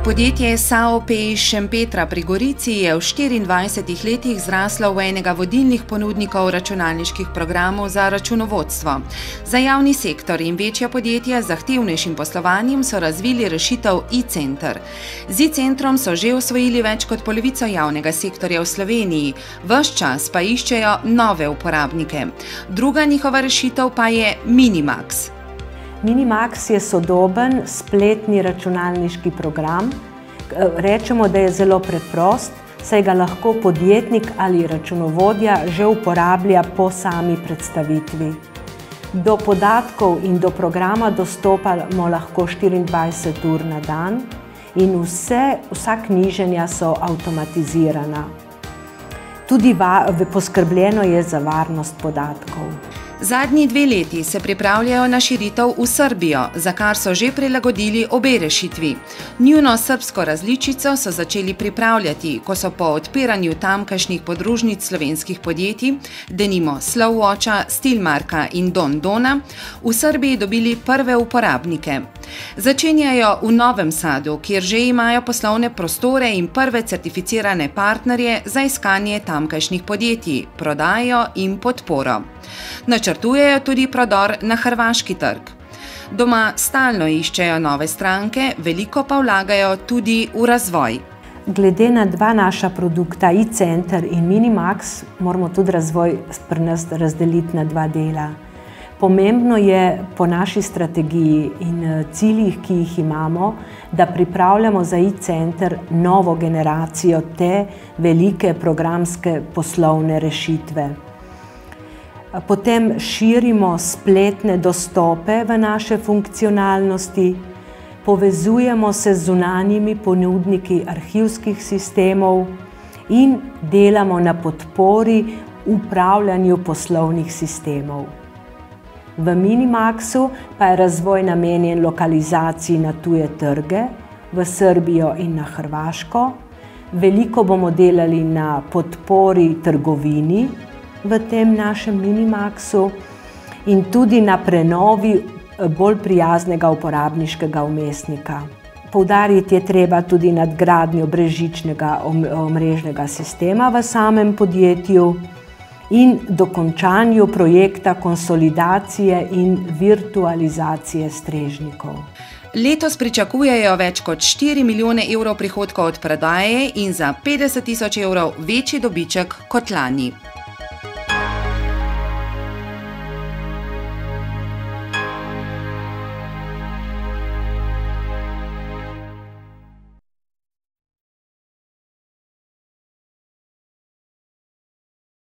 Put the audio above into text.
Podjetje SAOP iz Šempetra pri Gorici je v 24 letih zraslo v enega vodilnih ponudnikov računalniških programov za računovodstvo. Za javni sektor in večja podjetja z zahtevnejšim poslovanjem so razvili rešitev e-center. Z e-centrom so že osvojili več kot polovico javnega sektorja v Sloveniji, ves čas pa iščejo nove uporabnike. Druga njihova rešitev pa je Minimax. Minimax je sodoben spletni računalniški program. Rečemo, da je zelo preprost, saj ga lahko podjetnik ali računovodja že uporablja po sami predstavitvi. Do podatkov in do programa dostopamo lahko 24 ur na dan in vsa knjiženja so avtomatizirana. Tudi poskrbljeno je za varnost podatkov. Zadnji 2 leti se pripravljajo na širitev v Srbijo, za kar so že prilagodili obe rešitvi. Njuno srbsko različico so začeli pripravljati, ko so po odpiranju tamkajšnjih podružnic slovenskih podjetij, denimo Slovwatcha, Stilmarka in Don Dona, v Srbiji dobili prve uporabnike. Začenjajo v Novem Sadu, kjer že imajo poslovne prostore in prve certificirane partnerje za iskanje tamkajšnjih podjetij, prodajo in podporo. Načrtujejo tudi prodor na hrvaški trg. Doma stalno iščejo nove stranke, veliko pa vlagajo tudi v razvoj. Glede na dva naša produkta, e-center in Minimax, moramo tudi razvoj pri nas razdeliti na 2 dela. Pomembno je po naši strategiji in ciljih, ki jih imamo, da pripravljamo za e-center novo generacijo te velike programske poslovne rešitve. Potem širimo spletne dostope v naše funkcionalnosti, povezujemo se z zunanjimi ponudniki arhivskih sistemov in delamo na podpori upravljanju poslovnih sistemov. V Minimaxu pa je razvoj namenjen lokalizaciji na tuje trge, v Srbijo in na Hrvaško. Veliko bomo delali na podpori trgovini v tem našem Minimaxu in tudi na prenovi bolj prijaznega uporabniškega vmesnika. Poudariti je treba tudi nadgradnjo brezžičnega omrežnega sistema v samem podjetju in dokončanju projekta konsolidacije in virtualizacije strežnikov. Letos pričakujejo več kot 4 milijone evrov prihodkov od prodaje in za 50 tisoč evrov večji dobiček kot lani.